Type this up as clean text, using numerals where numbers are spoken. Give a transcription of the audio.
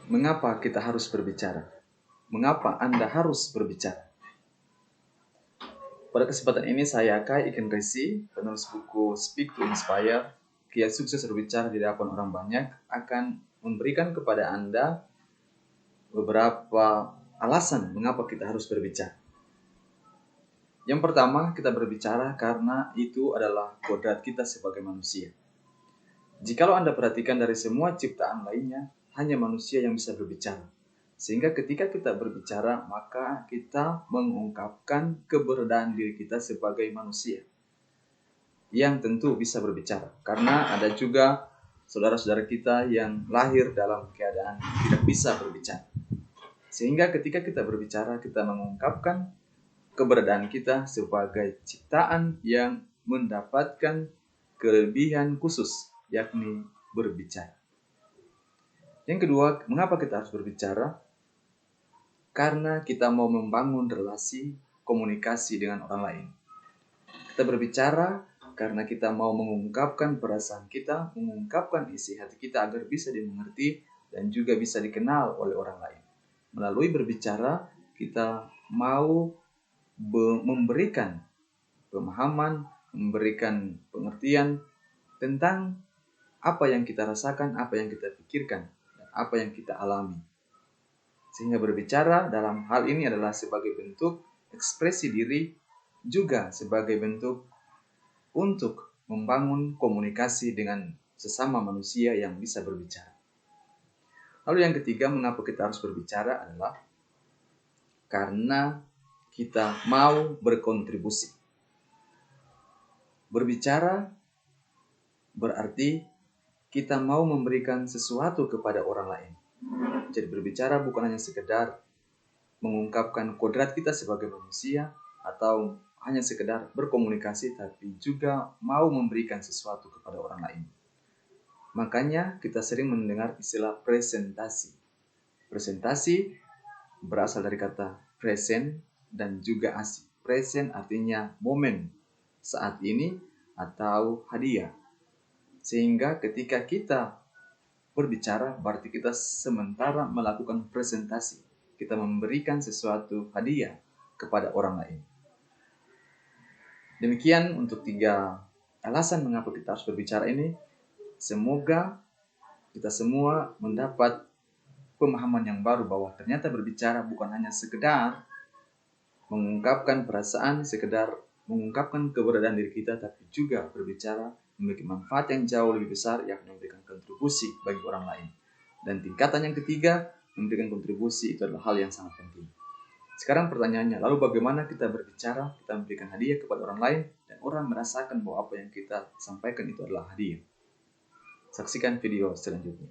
Mengapa kita harus berbicara? Mengapa Anda harus berbicara? Pada kesempatan ini saya Kai Iken Resi, penulis buku Speak to Inspire, Kiat Sukses Berbicara di Hadapan Orang Banyak, akan memberikan kepada Anda beberapa alasan mengapa kita harus berbicara. Yang pertama, kita berbicara karena itu adalah kodrat kita sebagai manusia. Jikalau Anda perhatikan dari semua ciptaan lainnya, hanya manusia yang bisa berbicara. Sehingga ketika kita berbicara, maka kita mengungkapkan keberadaan diri kita sebagai manusia yang tentu bisa berbicara. Karena ada juga saudara-saudara kita yang lahir dalam keadaan tidak bisa berbicara. Sehingga ketika kita berbicara, kita mengungkapkan keberadaan kita sebagai ciptaan yang mendapatkan kelebihan khusus, yakni berbicara. Yang kedua, mengapa kita harus berbicara? Karena kita mau membangun relasi komunikasi dengan orang lain. Kita berbicara karena kita mau mengungkapkan perasaan kita, mengungkapkan isi hati kita agar bisa dimengerti dan juga bisa dikenal oleh orang lain. Melalui berbicara, kita mau memberikan pemahaman, memberikan pengertian tentang apa yang kita rasakan, apa yang kita pikirkan, dan apa yang kita alami. Sehingga berbicara dalam hal ini adalah sebagai bentuk ekspresi diri, juga sebagai bentuk untuk membangun komunikasi dengan sesama manusia yang bisa berbicara. Lalu yang ketiga, mengapa kita harus berbicara adalah karena kita mau berkontribusi. Berbicara berarti kita mau memberikan sesuatu kepada orang lain. Jadi berbicara bukan hanya sekedar mengungkapkan kodrat kita sebagai manusia atau hanya sekedar berkomunikasi, tapi juga mau memberikan sesuatu kepada orang lain. Makanya kita sering mendengar istilah presentasi. Presentasi berasal dari kata present dan juga asi. Present artinya momen saat ini atau hadiah. Sehingga ketika kita berbicara berarti kita sementara melakukan presentasi. Kita memberikan sesuatu hadiah kepada orang lain. Demikian untuk 3 alasan mengapa kita harus berbicara ini. Semoga kita semua mendapat pemahaman yang baru bahwa ternyata berbicara bukan hanya sekedar mengungkapkan perasaan, sekedar mengungkapkan keberadaan diri kita, tapi juga berbicara memiliki manfaat yang jauh lebih besar, yakni memberikan kontribusi bagi orang lain. Dan tingkatan yang ketiga, memberikan kontribusi itu adalah hal yang sangat penting. Sekarang pertanyaannya, lalu bagaimana kita berbicara, kita memberikan hadiah kepada orang lain, dan orang merasakan bahwa apa yang kita sampaikan itu adalah hadiah? Saksikan video selanjutnya.